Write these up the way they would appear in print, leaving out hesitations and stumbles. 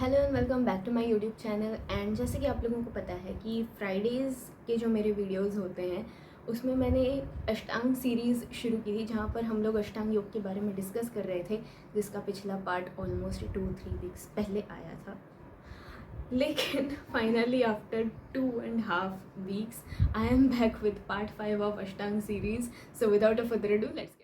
Hello and welcome back to my YouTube channel. And जैसे कि आप लोगों को पता है कि फ्राइडेज़ के जो मेरे वीडियोस होते हैं उसमें मैंने एक अष्टांग सीरीज़ शुरू की थी जहाँ पर हम लोग अष्टांग योग के बारे में डिस्कस कर रहे थे, जिसका पिछला पार्ट ऑलमोस्ट 2-3 वीक्स पहले आया था। लेकिन finally after 2.5 weeks I am back with part 5 of Ashtanga series. So without a further ado let's get.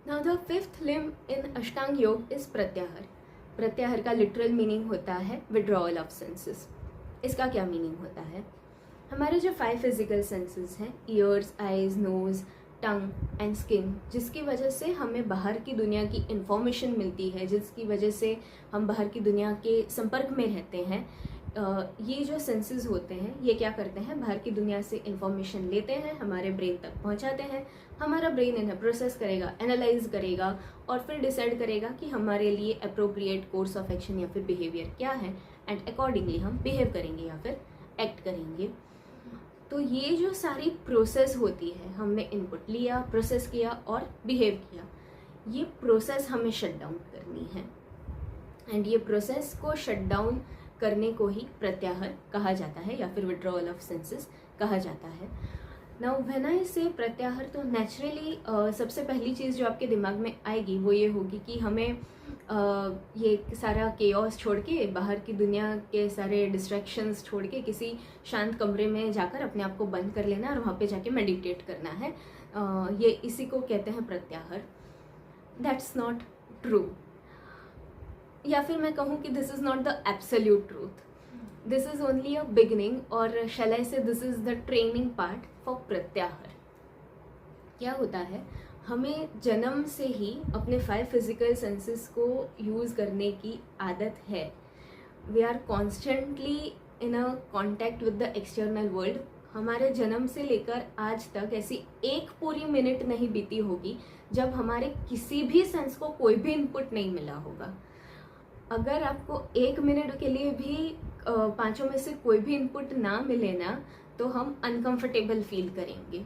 Now the fifth limb in Ashtanga yoga is प्रत्याहार। प्रत्याहार का लिटरल मीनिंग होता है विड्रॉवल ऑफ सेंसेस। इसका क्या मीनिंग होता है? हमारे जो 5 फिजिकल सेंसेस हैं, ears, eyes, nose, tongue and skin, जिसकी वजह से हमें बाहर की दुनिया की इंफॉर्मेशन मिलती है, जिसकी वजह से हम बाहर की दुनिया के संपर्क में रहते हैं। ये जो सेंसेस होते हैं ये क्या करते हैं, बाहर की दुनिया से इंफॉर्मेशन लेते हैं, हमारे ब्रेन तक पहुंचाते हैं। हमारा ब्रेन इन्हें प्रोसेस करेगा, एनालाइज करेगा और फिर डिसाइड करेगा कि हमारे लिए अप्रोप्रिएट कोर्स ऑफ एक्शन या फिर बिहेवियर क्या है, एंड अकॉर्डिंगली हम बिहेव करेंगे या फिर एक्ट करेंगे। तो ये जो सारी प्रोसेस होती है, हमने इनपुट लिया, प्रोसेस किया और बिहेव किया, ये प्रोसेस हमें शट डाउन करनी है। एंड ये प्रोसेस को शट डाउन करने को ही प्रत्याहार कहा जाता है या फिर विड्रॉवल ऑफ सेंसेस कहा जाता है। नाउ व्हेन आई से प्रत्याहार, तो नेचुरली सबसे पहली चीज़ जो आपके दिमाग में आएगी वो ये होगी कि हमें ये सारा केओस छोड़ के, बाहर की दुनिया के सारे डिस्ट्रैक्शंस छोड़ के किसी शांत कमरे में जाकर अपने आप को बंद कर लेना और वहाँ पे जाके मेडिटेट करना है। ये इसी को कहते हैं प्रत्याहार। दैट्स नॉट ट्रू, या फिर मैं कहूँ कि this is not the absolute truth. This is only a beginning, और शैल आई से this is the training part for प्रत्याहार। क्या होता है, हमें जन्म से ही अपने 5 फिजिकल सेंसेस को यूज़ करने की आदत है। We are constantly in a contact with the external world. हमारे जन्म से लेकर आज तक ऐसी एक पूरी मिनट नहीं बीती होगी जब हमारे किसी भी सेंस को कोई भी इनपुट नहीं मिला होगा। अगर आपको 1 मिनट के लिए भी पांचों में से कोई भी इनपुट ना मिले ना, तो हम अनकंफर्टेबल फील करेंगे।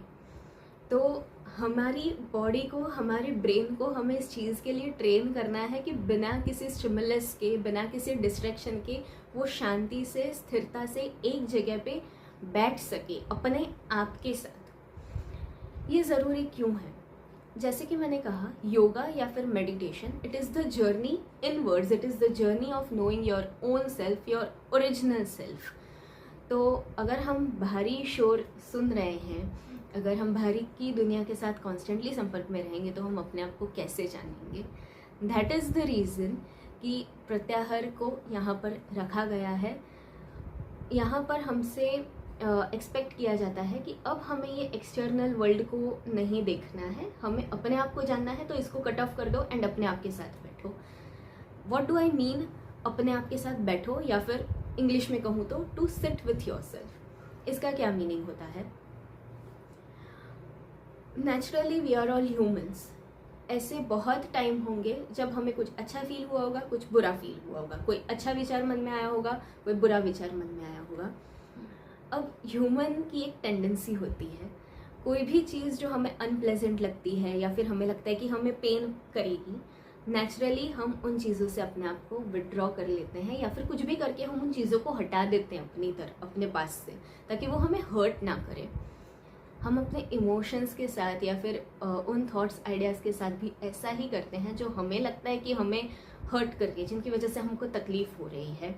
तो हमारी बॉडी को, हमारे ब्रेन को हमें इस चीज़ के लिए ट्रेन करना है कि बिना किसी स्टिमुलस के, बिना किसी डिस्ट्रैक्शन के वो शांति से, स्थिरता से एक जगह पे बैठ सके अपने आप के साथ। ये ज़रूरी क्यों है? जैसे कि मैंने कहा, योगा या फिर meditation, it is the journey inwards, it is the journey of knowing your own self, your original self. तो अगर हम बाहरी शोर सुन रहे हैं, अगर हम बाहरी की दुनिया के साथ कॉन्स्टेंटली संपर्क में रहेंगे, तो हम अपने आप को कैसे जानेंगे? दैट इज़ द रीज़न कि प्रत्याहार को यहाँ पर रखा गया है। यहाँ पर हमसे एक्सपेक्ट किया जाता है कि अब हमें ये एक्सटर्नल वर्ल्ड को नहीं देखना है, हमें अपने आप को जानना है। तो इसको कट ऑफ कर दो एंड अपने आप के साथ बैठो। व्हाट डू आई मीन अपने आप के साथ बैठो, या फिर इंग्लिश में कहूँ तो to sit with yourself. इसका क्या मीनिंग होता है? Naturally we are all humans. ऐसे बहुत टाइम होंगे जब हमें कुछ अच्छा फील हुआ होगा, कुछ बुरा फील हुआ होगा, कोई अच्छा विचार मन में आया होगा, कोई बुरा विचार मन में आया होगा। अब ह्यूमन की एक टेंडेंसी होती है, कोई भी चीज़ जो हमें अनप्लेजेंट लगती है या फिर हमें लगता है कि हमें पेन करेगी, नेचुरली हम उन चीज़ों से अपने आप को विड्रॉ कर लेते हैं, या फिर कुछ भी करके हम उन चीज़ों को हटा देते हैं अपनी तरफ, अपने पास से, ताकि वो हमें हर्ट ना करे। हम अपने इमोशंस के साथ या फिर उन थॉट्स, आइडियाज़ के साथ भी ऐसा ही करते हैं जो हमें लगता है कि हमें हर्ट करके, जिनकी वजह से हमको तकलीफ़ हो रही है।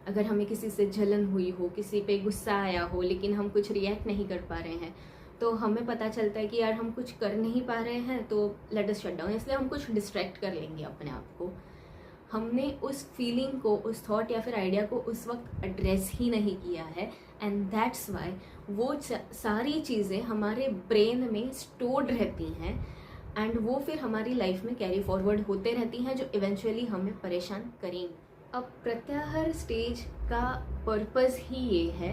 अगर हमें किसी से जलन हुई हो, किसी पे गुस्सा आया हो, लेकिन हम कुछ रिएक्ट नहीं कर पा रहे हैं, तो हमें पता चलता है कि यार हम कुछ कर नहीं पा रहे हैं, तो लेट अस शट डाउन। इसलिए हम कुछ डिस्ट्रैक्ट कर लेंगे अपने आप को। हमने उस फीलिंग को, उस थॉट या फिर आइडिया को उस वक्त एड्रेस ही नहीं किया है, एंड दैट्स वाई वो सारी चीज़ें हमारे ब्रेन में स्टोर्ड रहती हैं, एंड वो फिर हमारी लाइफ में कैरी फॉरवर्ड होते रहती हैं, जो इवेंचुअली हमें परेशान करेंगे। अब प्रत्याहार स्टेज का पर्पस ही ये है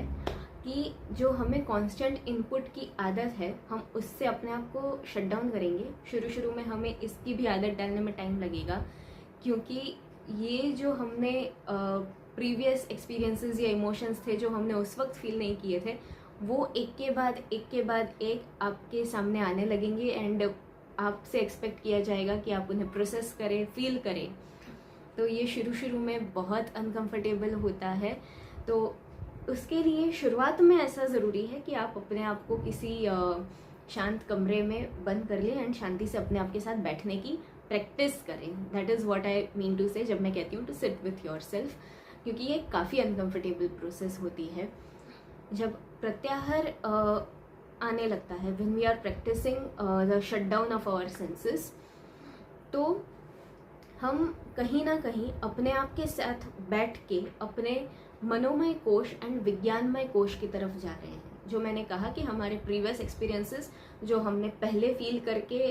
कि जो हमें कांस्टेंट इनपुट की आदत है, हम उससे अपने आप को शट डाउन करेंगे। शुरू में हमें इसकी भी आदत डालने में टाइम लगेगा, क्योंकि ये जो हमने प्रीवियस एक्सपीरियंसेस या इमोशंस थे जो हमने उस वक्त फील नहीं किए थे, वो एक के बाद एक आपके सामने आने लगेंगे, एंड आपसे एक्सपेक्ट किया जाएगा कि आप उन्हें प्रोसेस करें, फील करें। तो ये शुरू में बहुत अनकंफर्टेबल होता है। तो उसके लिए शुरुआत में ऐसा ज़रूरी है कि आप अपने आप को किसी शांत कमरे में बंद कर लें एंड शांति से अपने आप के साथ बैठने की प्रैक्टिस करें। That is what I mean to say जब मैं कहती हूँ to sit with yourself, क्योंकि ये काफ़ी अनकंफर्टेबल प्रोसेस होती है। जब प्रत्याहार आने लगता है, when we are practicing the shutdown of our senses, तो हम कहीं ना कहीं अपने आप के साथ बैठ के अपने मनोमय कोश एंड विज्ञानमय कोश की तरफ जा रहे हैं। जो मैंने कहा कि हमारे प्रीवियस एक्सपीरियंसेस जो हमने पहले फील करके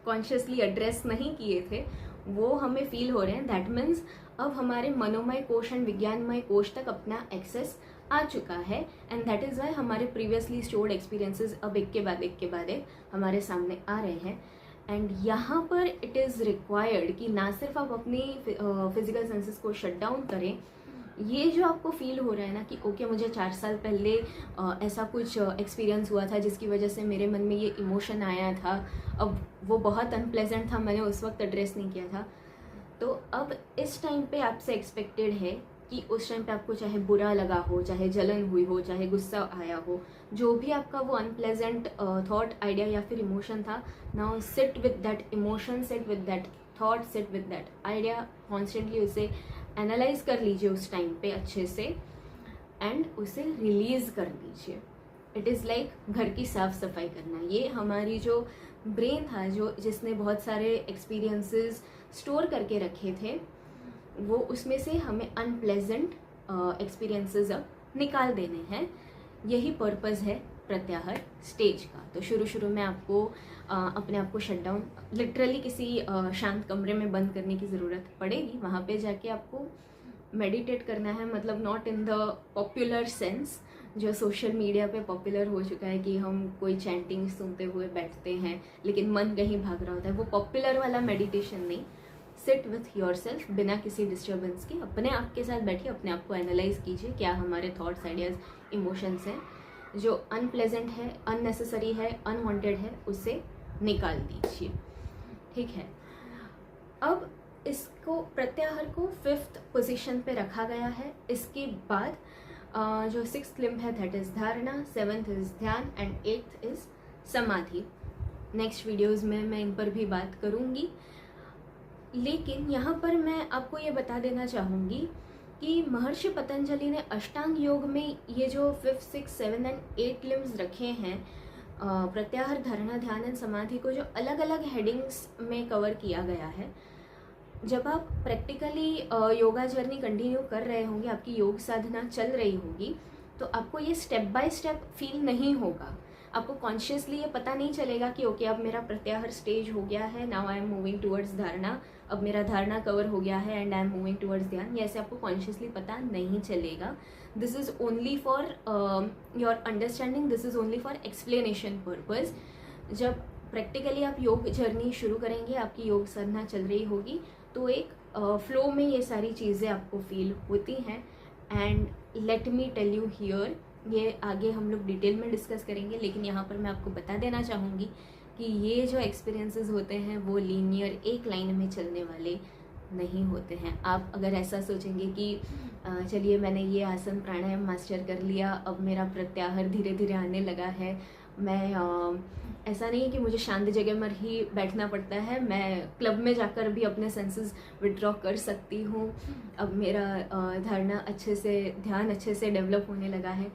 कॉन्शियसली एड्रेस नहीं किए थे, वो हमें फील हो रहे हैं। दैट मीन्स अब हमारे मनोमय कोश एंड विज्ञानमय कोश तक अपना एक्सेस आ चुका है, एंड दैट इज़ वाई हमारे प्रीवियसली स्टोर्ड एक्सपीरियंसेस अब एक के बाद एक हमारे सामने आ रहे हैं। एंड यहाँ पर इट इज़ रिक्वायर्ड कि ना सिर्फ आप अपनी फिजिकल सेंसेस को शट डाउन करें, ये जो आपको फील हो रहा है ना कि ओके मुझे 4 साल पहले ऐसा कुछ एक्सपीरियंस हुआ था जिसकी वजह से मेरे मन में ये इमोशन आया था, अब वो बहुत अनप्लेजेंट था, मैंने उस वक्त एड्रेस नहीं किया था। तो अब इस टाइम पे आपसे एक्सपेक्टेड है कि उस टाइम पे आपको चाहे बुरा लगा हो, चाहे जलन हुई हो, चाहे गुस्सा आया हो, जो भी आपका वो अनप्लेजेंट थॉट, आइडिया या फिर इमोशन था, now sit with that emotion, sit with that thought, sit with that idea, constantly उसे एनालाइज कर लीजिए उस टाइम पे अच्छे से एंड उसे रिलीज कर दीजिए। इट इज़ लाइक घर की साफ सफाई करना। ये हमारी जो ब्रेन था, जो जिसने बहुत सारे एक्सपीरियंसेस स्टोर करके रखे थे, वो उसमें से हमें अनप्लेजेंट एक्सपीरियंसेस अब निकाल देने हैं। यही पर्पज़ है प्रत्याहार स्टेज का। तो शुरू में आपको अपने आप को शट डाउन, लिटरली किसी शांत कमरे में बंद करने की ज़रूरत पड़ेगी। वहाँ पे जाके आपको मेडिटेट करना है, मतलब not in the popular sense जो सोशल मीडिया पे पॉपुलर हो चुका है कि हम कोई चैंटिंग सुनते हुए बैठते हैं लेकिन मन कहीं भाग रहा होता है, वो पॉपुलर वाला मेडिटेशन नहीं। सिट विथ योर सेल्फ, बिना किसी डिस्टर्बेंस के अपने आप के साथ बैठिए, अपने आप को एनालाइज कीजिए क्या हमारे थॉट्स, आइडियाज़, इमोशंस हैं। जो अनप्लेजेंट है, अननेसेसरी है, अनवांटेड है, उसे निकाल दीजिए। ठीक है, अब इसको प्रत्याहार को 5th पोजीशन पे रखा गया है। इसके बाद जो 6th लिम्ब है दैट इज़ धारणा, 7th इज़ ध्यान एंड 8th इज़ समाधि। नेक्स्ट वीडियोज़ में मैं इन पर भी बात करूँगी, लेकिन यहाँ पर मैं आपको ये बता देना चाहूँगी कि महर्षि पतंजलि ने अष्टांग योग में ये जो 5, 6, 7 एंड 8 लिम्स रखे हैं, प्रत्याहार, धारणा, ध्यान एंड समाधि को जो अलग अलग हेडिंग्स में कवर किया गया है। जब आप प्रैक्टिकली योगा जर्नी कंटिन्यू कर रहे होंगे, आपकी योग साधना चल रही होगी, तो आपको ये स्टेप बाय स्टेप फील नहीं होगा। आपको कॉन्शियसली ये पता नहीं चलेगा कि ओके अब मेरा प्रत्याहार स्टेज हो गया है, now I am moving towards धारणा, अब मेरा धारणा कवर हो गया है and I am moving towards ध्यान। ये ऐसे आपको कॉन्शियसली पता नहीं चलेगा। This is only for your understanding, this is only for explanation purpose. जब प्रैक्टिकली आप योग जर्नी शुरू करेंगे, आपकी योग साधना चल रही होगी, तो एक फ्लो में ये सारी चीज़ें आपको फील होती हैं। And let me tell you here, ये आगे हम लोग डिटेल में डिस्कस करेंगे, लेकिन यहाँ पर मैं आपको बता देना चाहूँगी कि ये जो एक्सपीरियंसेस होते हैं वो लीनियर एक लाइन में चलने वाले नहीं होते हैं। आप अगर ऐसा सोचेंगे कि चलिए मैंने ये आसन प्राणायाम मास्टर कर लिया, अब मेरा प्रत्याहार धीरे धीरे आने लगा है, मैं ऐसा नहीं है कि मुझे शांत जगह में ही बैठना पड़ता है, मैं क्लब में जाकर भी अपने सेंसेस विड्रॉ कर सकती हूँ, अब मेरा धारणा अच्छे से, ध्यान अच्छे से डेवलप होने लगा है।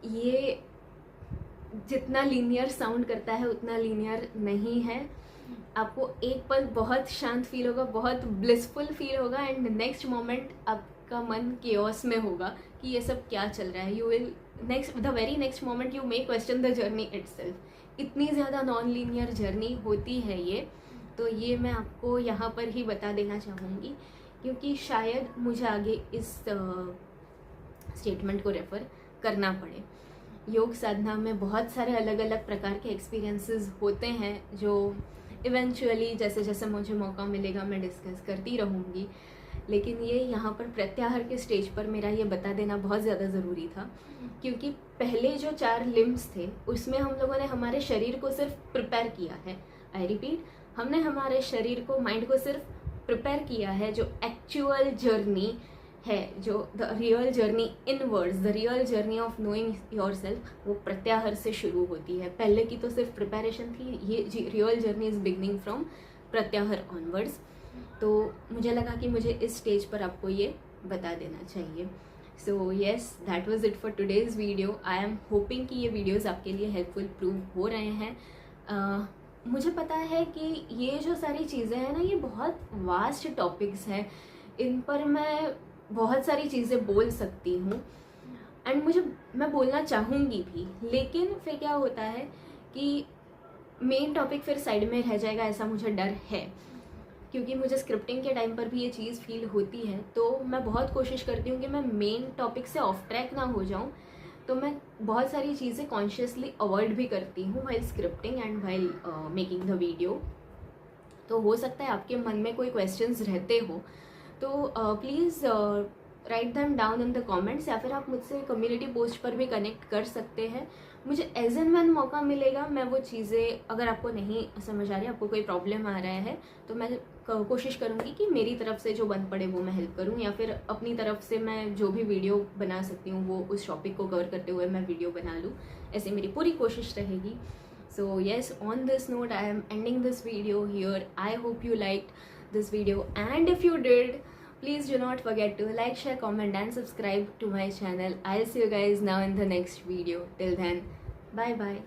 ये जितना लीनियर साउंड करता है उतना लीनियर नहीं है। आपको एक पल बहुत शांत फील होगा, बहुत ब्लिसफुल फील होगा, एंड नेक्स्ट मोमेंट आपका मन केओस में होगा कि ये सब क्या चल रहा है। You will the very next moment you may question the journey itself. इतनी ज़्यादा नॉन लीनियर जर्नी होती है ये। तो ये मैं आपको यहाँ पर ही बता देना चाहूँगी, क्योंकि शायद मुझे आगे इस स्टेटमेंट को रेफ़र करना पड़े। योग साधना में बहुत सारे अलग अलग प्रकार के एक्सपीरियंसेस होते हैं जो इवेंचुअली जैसे जैसे मुझे मौका मिलेगा मैं डिस्कस करती रहूँगी, लेकिन ये यहाँ पर प्रत्याहार के स्टेज पर मेरा ये बता देना बहुत ज़्यादा ज़रूरी था, क्योंकि पहले जो 4 लिम्स थे उसमें हम लोगों ने हमारे शरीर को सिर्फ प्रिपेयर किया है, आई रिपीट, हमने हमारे शरीर को, माइंड को सिर्फ प्रिपेयर किया है। जो एक्चुअल जर्नी है, जो the real journey inwards, the real journey of knowing your self, वो प्रत्याहार से शुरू होती है। पहले की तो सिर्फ प्रिपरेशन थी, ये real journey is beginning from प्रत्याहार ऑनवर्ड्स। तो मुझे लगा कि मुझे इस स्टेज पर आपको ये बता देना चाहिए। So yes, that was it for today's video. I am hoping कि ये वीडियोज़ आपके लिए हेल्पफुल प्रूव हो रहे हैं। मुझे पता है कि ये जो सारी चीज़ें हैं ना, ये बहुत वास्ट टॉपिक्स हैं, इन पर मैं बहुत सारी चीज़ें बोल सकती हूँ एंड मैं बोलना चाहूँगी भी, लेकिन फिर क्या होता है कि मेन टॉपिक फिर साइड में रह जाएगा, ऐसा मुझे डर है। क्योंकि मुझे स्क्रिप्टिंग के टाइम पर भी ये चीज़ फील होती है, तो मैं बहुत कोशिश करती हूँ कि मैं मेन टॉपिक से ऑफ ट्रैक ना हो जाऊँ। तो मैं बहुत सारी चीज़ें कॉन्शियसली अवॉइड भी करती हूँ while scripting and while making the video. तो हो सकता है आपके मन में कोई क्वेश्चंस रहते हो, तो please write them down in the comments, या फिर आप मुझसे कम्युनिटी पोस्ट पर भी कनेक्ट कर सकते हैं। मुझे एज एंड व्हेन मौका मिलेगा मैं वो चीज़ें, अगर आपको नहीं समझ आ रही, आपको कोई प्रॉब्लम आ रहा है, तो मैं कोशिश करूँगी कि मेरी तरफ से जो बन पड़े वो मैं हेल्प करूँ, या फिर अपनी तरफ से मैं जो भी वीडियो बना सकती हूँ वो उस टॉपिक को कवर करते हुए मैं वीडियो बना लूँ। ऐसे मेरी पूरी कोशिश रहेगी। So yes, on this note, I am ending this video here. I hope you liked this video, and if you did, please do not forget to like, share, comment and subscribe to my channel. I'll see you guys now in the next video. Till then, bye bye.